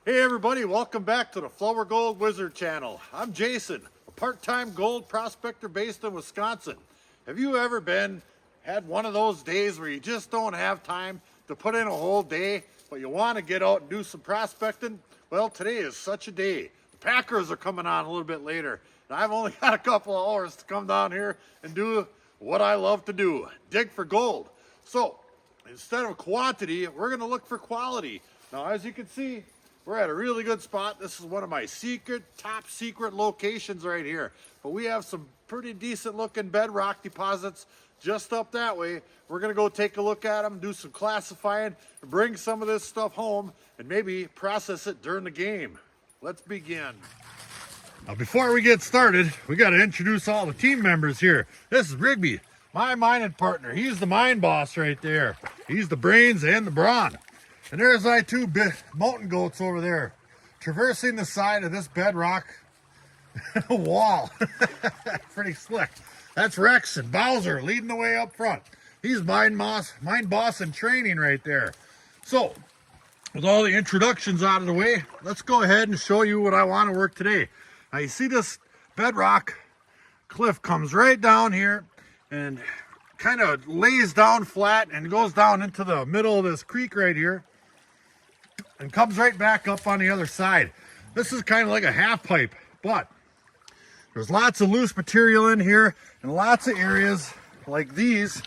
Hey everybody, welcome back to the Flourgoldwizards channel. I'm Jason, a part-time gold prospector based in Wisconsin. Have you ever had one of those days where you just don't have time to put in a whole day, but you want to get out and do some prospecting? Well, today is such a day. The Packers are coming on a little bit later, and I've only got a couple of hours to come down here and do what I love to do, dig for gold. So, instead of quantity, we're going to look for quality. Now, as you can see, we're at a really good spot. This is one of my top secret locations right here. But we have some pretty decent looking bedrock deposits just up that way. We're gonna go take a look at them, do some classifying, and bring some of this stuff home and maybe process it during the game. Let's begin. Now before we get started, we gotta introduce all the team members here. This is Rigby, my mining partner. He's the mine boss right there. He's the brains and the brawn. And there's my two mountain goats over there, traversing the side of this bedrock wall. Pretty slick. That's Rex and Bowser leading the way up front. He's mine boss in training right there. So, with all the introductions out of the way, let's go ahead and show you what I want to work today. Now you see this bedrock cliff comes right down here and kind of lays down flat and goes down into the middle of this creek right here. And comes right back up on the other side. This is kind of like a half pipe, but there's lots of loose material in here and lots of areas like these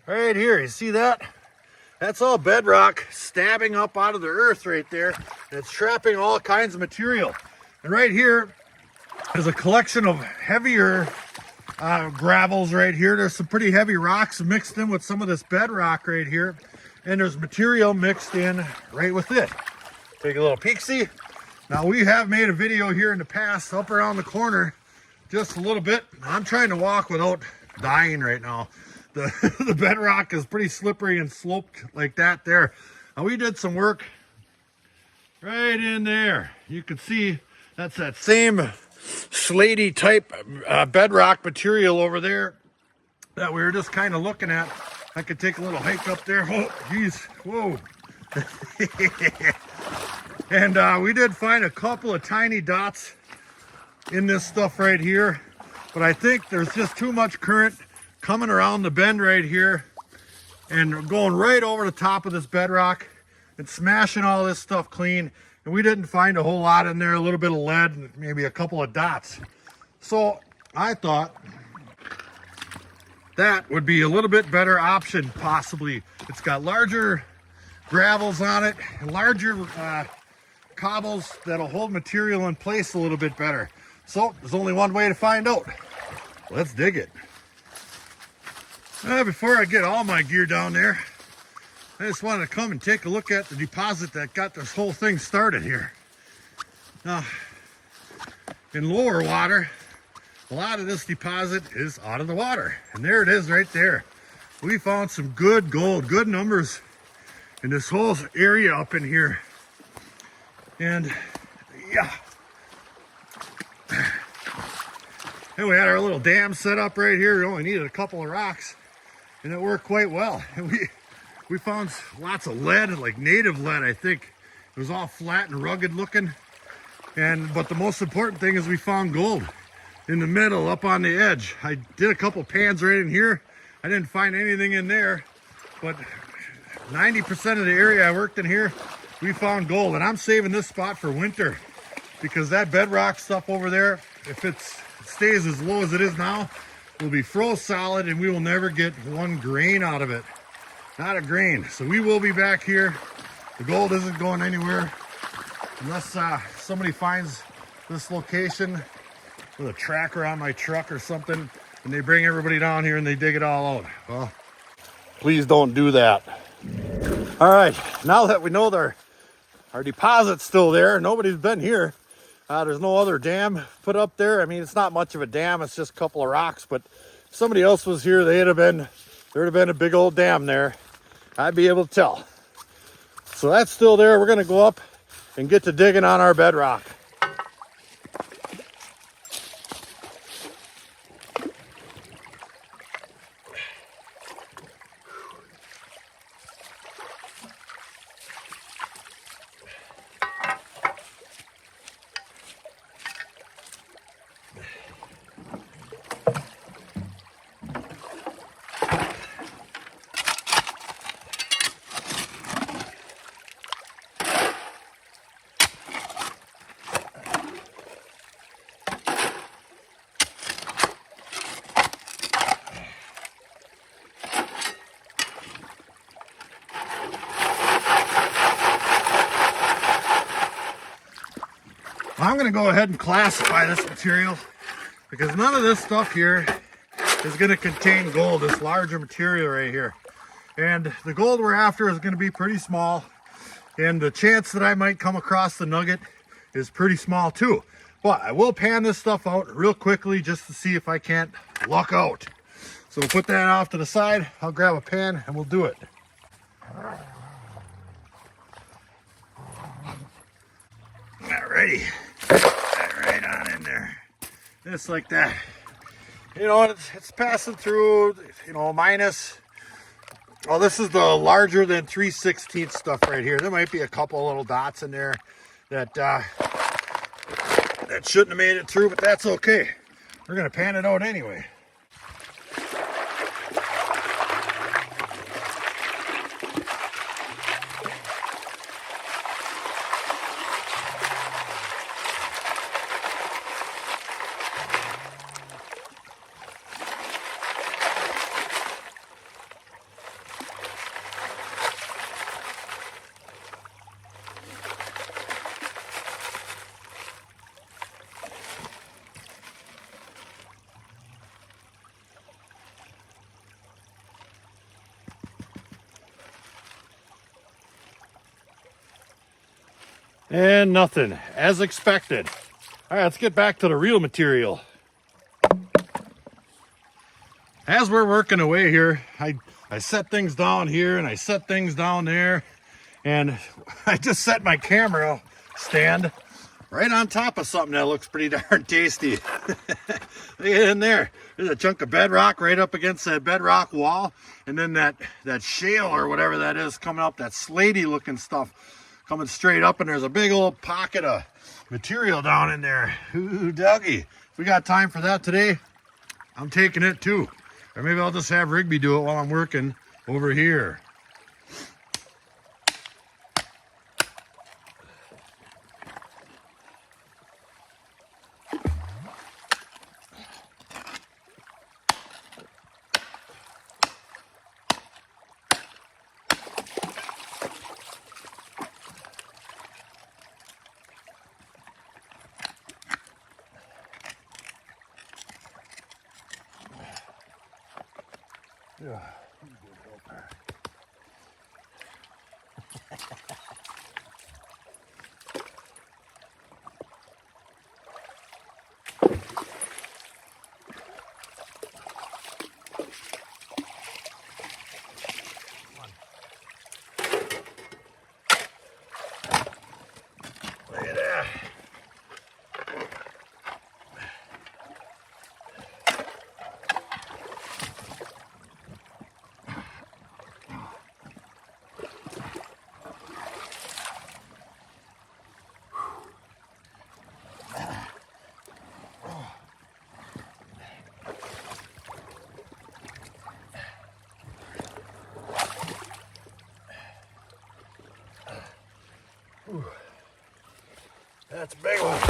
right here. You see that? That's all bedrock stabbing up out of the earth right there. And it's trapping all kinds of material. And right here is a collection of heavier gravels right here. There's some pretty heavy rocks mixed in with some of this bedrock right here. And there's material mixed in right with it. Take a little peek-see. Now we have made a video here in the past up around the corner just a little bit. I'm trying to walk without dying right now. The bedrock is pretty slippery and sloped like that there. Now we did some work right in there. You can see that's that same slaty type bedrock material over there that we were just kind of looking at. I could take a little hike up there. Oh, geez. Whoa. And we did find a couple of tiny dots in this stuff right here. But I think there's just too much current coming around the bend right here and going right over the top of this bedrock and smashing all this stuff clean. And we didn't find a whole lot in there, a little bit of lead and maybe a couple of dots. So I thought that would be a little bit better option, possibly. It's got larger gravels on it and larger cobbles that'll hold material in place a little bit better. So there's only one way to find out. Let's dig it. Before I get all my gear down there, I just wanted to come and take a look at the deposit that got this whole thing started here. Now, in lower water, a lot of this deposit is out of the water. And there it is right there. We found some good gold, good numbers in this whole area up in here. And yeah. And we had our little dam set up right here. We only needed a couple of rocks and it worked quite well. And we found lots of lead, like native lead, I think. It was all flat and rugged looking. But the most important thing is we found gold in the middle, up on the edge. I did a couple pans right in here. I didn't find anything in there, but 90% of the area I worked in here, we found gold. And I'm saving this spot for winter because that bedrock stuff over there, if it stays as low as it is now, will be froze solid and we will never get one grain out of it. Not a grain. So we will be back here. The gold isn't going anywhere unless somebody finds this location with a tracker on my truck or something, and they bring everybody down here and they dig it all out. Well, please don't do that. All right, now that we know our deposit's still there, nobody's been here. There's no other dam put up there. I mean, it's not much of a dam, it's just a couple of rocks, but if somebody else was here, there'd have been a big old dam there. I'd be able to tell. So that's still there. We're gonna go up and get to digging on our bedrock. I'm going to go ahead and classify this material because none of this stuff here is going to contain gold, this larger material right here. And the gold we're after is going to be pretty small, and the chance that I might come across the nugget is pretty small too. But I will pan this stuff out real quickly just to see if I can't luck out. So we'll put that off to the side. I'll grab a pan and we'll do it. Alrighty, right on in there, just like that. You know, it's passing through, you know, minus. Oh, this is the larger than 3/16 stuff right here. There might be a couple little dots in there that that shouldn't have made it through, but that's okay. We're gonna pan it out anyway. And nothing, as expected. All right, let's get back to the real material. As we're working away here, I set things down here and I set things down there, and I just set my camera stand right on top of something that looks pretty darn tasty. Look at in there. There's a chunk of bedrock right up against that bedrock wall, and then that shale or whatever that is coming up, that slaty looking stuff coming straight up, and there's a big old pocket of material down in there. Ooh, doggy. If we got time for that today, I'm taking it too. Or maybe I'll just have Rigby do it while I'm working over here. Yeah. Look at that. Ooh. That's a big one.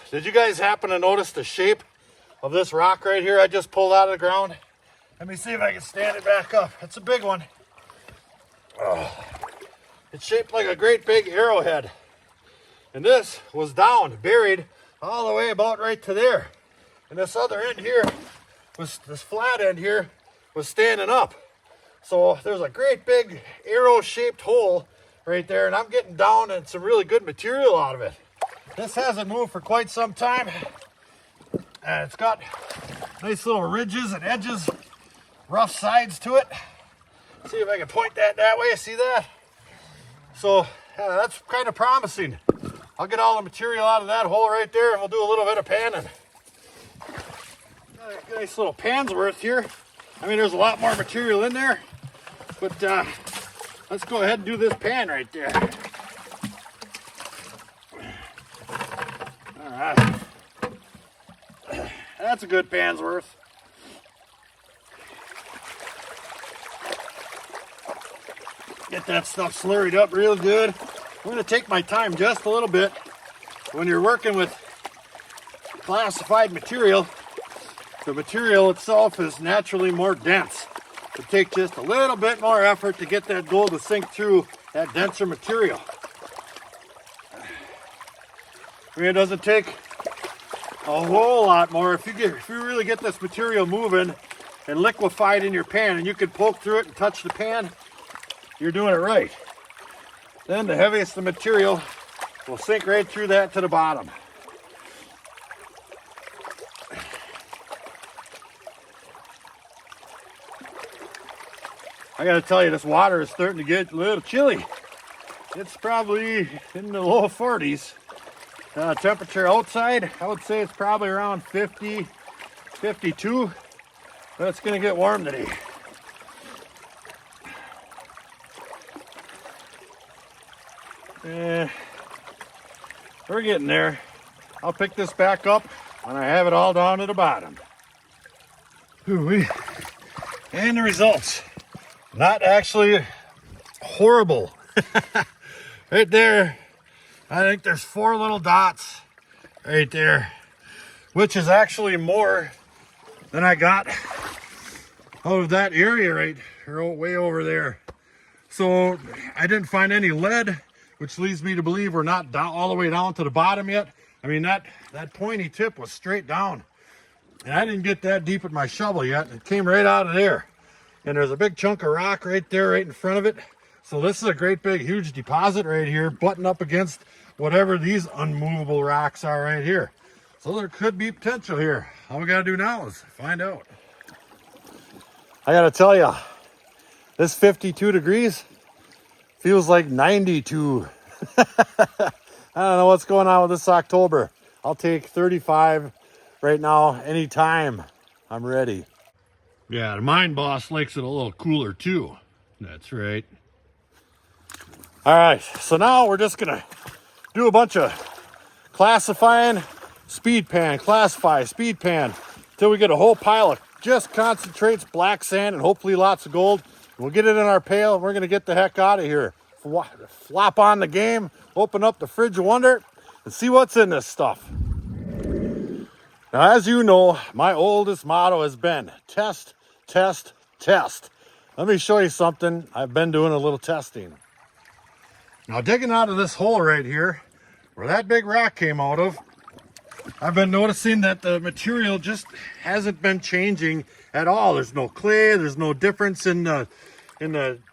Did you guys happen to notice the shape of this rock right here I just pulled out of the ground? Let me see if I can stand it back up. It's a big one. Oh, it's shaped like a great big arrowhead. And this was down, buried all the way about right to there. And this other end here, this flat end here, was standing up. So there's a great big arrow-shaped hole right there, and I'm getting down and some really good material out of it. This hasn't moved for quite some time. And it's got nice little ridges and edges, rough sides to it. See if I can point that way, see that? So that's kind of promising. I'll get all the material out of that hole right there, and we'll do a little bit of panning. Got a nice little pan's worth here. I mean, there's a lot more material in there, but let's go ahead and do this pan right there. All right. That's a good pan's worth. Get that stuff slurried up real good. I'm gonna take my time just a little bit. When you're working with classified material, the material itself is naturally more dense. It takes just a little bit more effort to get that gold to sink through that denser material. I mean, it doesn't take a whole lot more. If you really get this material moving and liquefied in your pan, and you can poke through it and touch the pan, you're doing it right. Then the heaviest the material will sink right through that to the bottom. I gotta tell you, this water is starting to get a little chilly. It's probably in the low 40s. Temperature outside, I would say it's probably around 50, 52, but it's gonna get warm today. We're getting there. I'll pick this back up when I have it all down to the bottom. And the results, not actually horrible. Right there, I think there's 4 little dots right there, which is actually more than I got out of that area right way over there. So I didn't find any lead, which leads me to believe we're not down all the way down to the bottom yet. I mean, that pointy tip was straight down, and I didn't get that deep with my shovel yet. It came right out of there, and there's a big chunk of rock right there, right in front of it. So this is a great big huge deposit right here, butting up against whatever these unmovable rocks are right here. So there could be potential here. All we gotta do now is find out. I gotta tell you, this 52 degrees feels like 92. I don't know what's going on with this October. I'll take 35 right now, anytime. I'm ready. Yeah, the mine boss likes it a little cooler too. That's right. All right, so now we're just gonna do a bunch of classifying, speed pan, classify, speed pan, until we get a whole pile of just concentrates, black sand, and hopefully lots of gold. We'll get it in our pail, and we're gonna get the heck out of here. Flop on the game, open up the fridge of wonder, and see what's in this stuff. Now, as you know, my oldest motto has been test, test, test. Let me show you something. I've been doing a little testing. Now, digging out of this hole right here, where that big rock came out of, I've been noticing that the material just hasn't been changing at all. There's no clay, there's no difference in the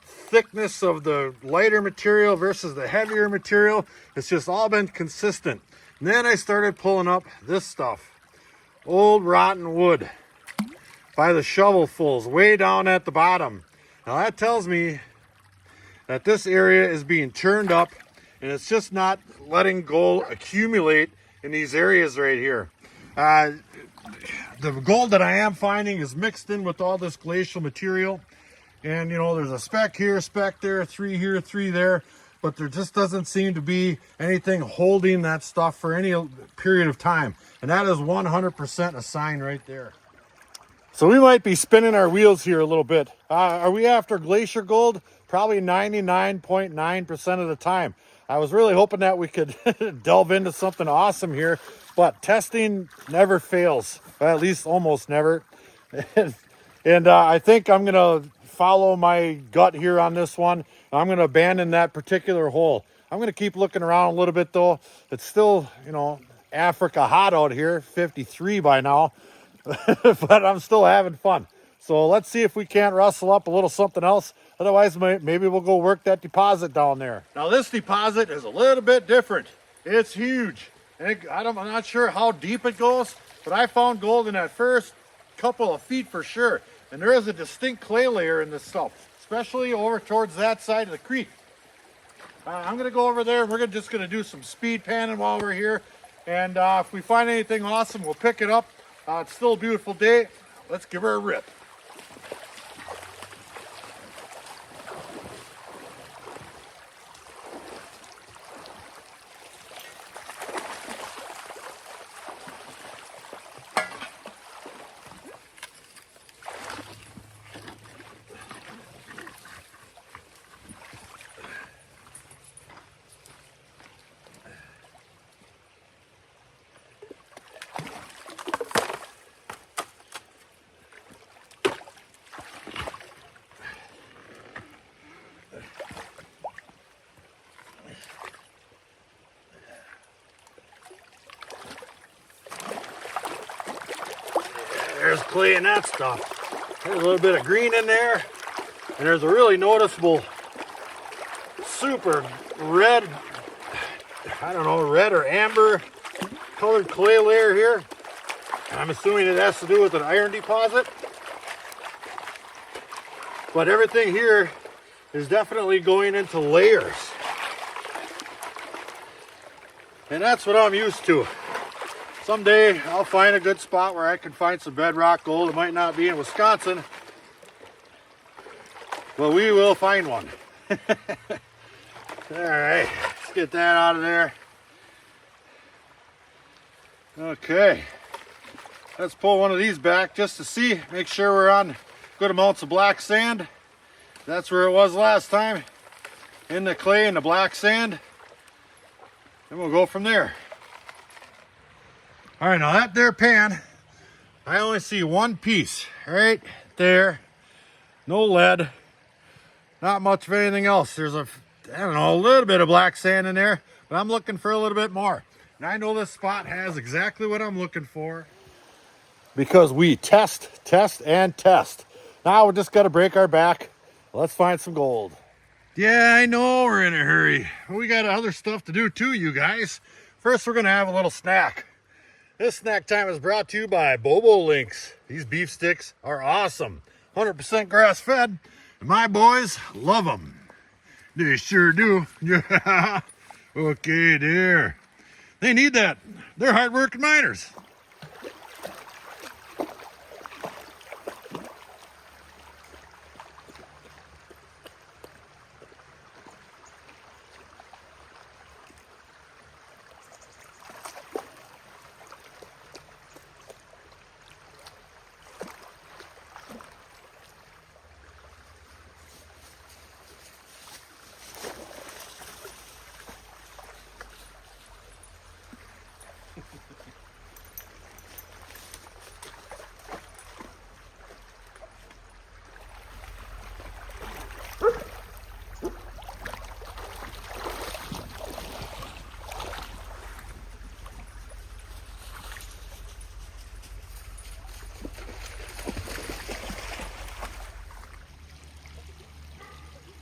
thickness of the lighter material versus the heavier material. It's just all been consistent. And then I started pulling up this stuff. Old rotten wood by the shovelfuls way down at the bottom. Now that tells me that this area is being turned up, and it's just not letting gold accumulate in these areas right here. The gold that I am finding is mixed in with all this glacial material, and you know, there's a speck here, speck there, 3 here, 3 there, but there just doesn't seem to be anything holding that stuff for any period of time, and that is 100% a sign right there. So we might be spinning our wheels here a little bit. Are we after glacier gold? Probably 99.9% of the time. I was really hoping that we could delve into something awesome here, but testing never fails, or at least almost never. And I think I'm going to follow my gut here on this one. I'm going to abandon that particular hole. I'm going to keep looking around a little bit though. It's still, you know, Africa hot out here, 53 by now, but I'm still having fun. So let's see if we can't rustle up a little something else. Otherwise, maybe we'll go work that deposit down there. Now this deposit is a little bit different. It's huge. And I'm not sure how deep it goes, but I found gold in that first couple of feet for sure. And there is a distinct clay layer in this stuff, especially over towards that side of the creek. I'm gonna go over there and we're just gonna do some speed panning while we're here. And if we find anything awesome, we'll pick it up. It's still a beautiful day. Let's give her a rip. clay and that stuff. There's a little bit of green in there, and there's a really noticeable super red, I don't know, red or amber colored clay layer here. I'm assuming it has to do with an iron deposit. But everything here is definitely going into layers. And that's what I'm used to. Someday I'll find a good spot where I can find some bedrock gold. It might not be in Wisconsin, but we will find one. All right, let's get that out of there. Okay, let's pull one of these back just to see, make sure we're on good amounts of black sand. That's where it was last time, in the clay and the black sand. And we'll go from there. All right, now that there pan, I only see one piece right there. No lead, not much of anything else. There's a, I don't know, a little bit of black sand in there, but I'm looking for a little bit more. And I know this spot has exactly what I'm looking for, because we test, and test. Now we just got to break our back. Let's find some gold. Yeah, I know we're in a hurry. We got other stuff to do too, you guys. First, we're going to have a little snack. This snack time is brought to you by Bobo Links. These beef sticks are awesome. 100% grass fed. And my boys love them. They sure do. Yeah. Okay, there. They need that. They're hardworking miners.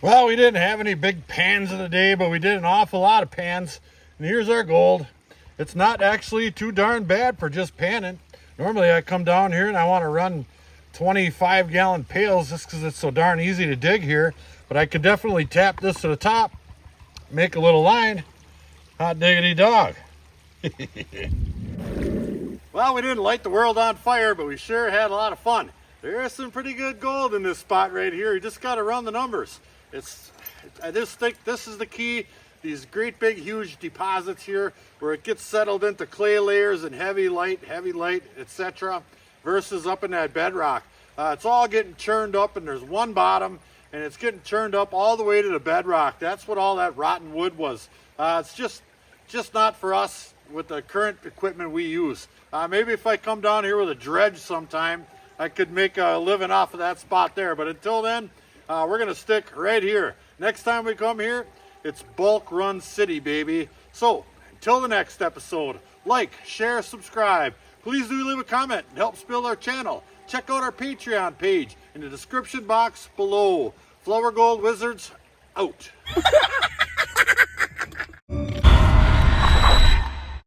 Well, we didn't have any big pans of the day, but we did an awful lot of pans. And here's our gold. It's not actually too darn bad for just panning. Normally I come down here and I want to run 25-gallon pails just because it's so darn easy to dig here. But I could definitely tap this to the top, make a little line. Hot diggity dog. Well, we didn't light the world on fire, but we sure had a lot of fun. There is some pretty good gold in this spot right here. You just got to run the numbers. I just think this is the key. These great big huge deposits here where it gets settled into clay layers and heavy light, etc. versus up in that bedrock. It's all getting churned up, and there's one bottom and it's getting churned up all the way to the bedrock. That's what all that rotten wood was. It's just not for us with the current equipment we use. Maybe if I come down here with a dredge sometime, I could make a living off of that spot there. But until then, we're going to stick right here. Next time we come here, it's Bulk Run City, baby. So, until the next episode, like, share, subscribe. Please do leave a comment. It helps build our channel. Check out our Patreon page in the description box below. Flourgoldwizards out.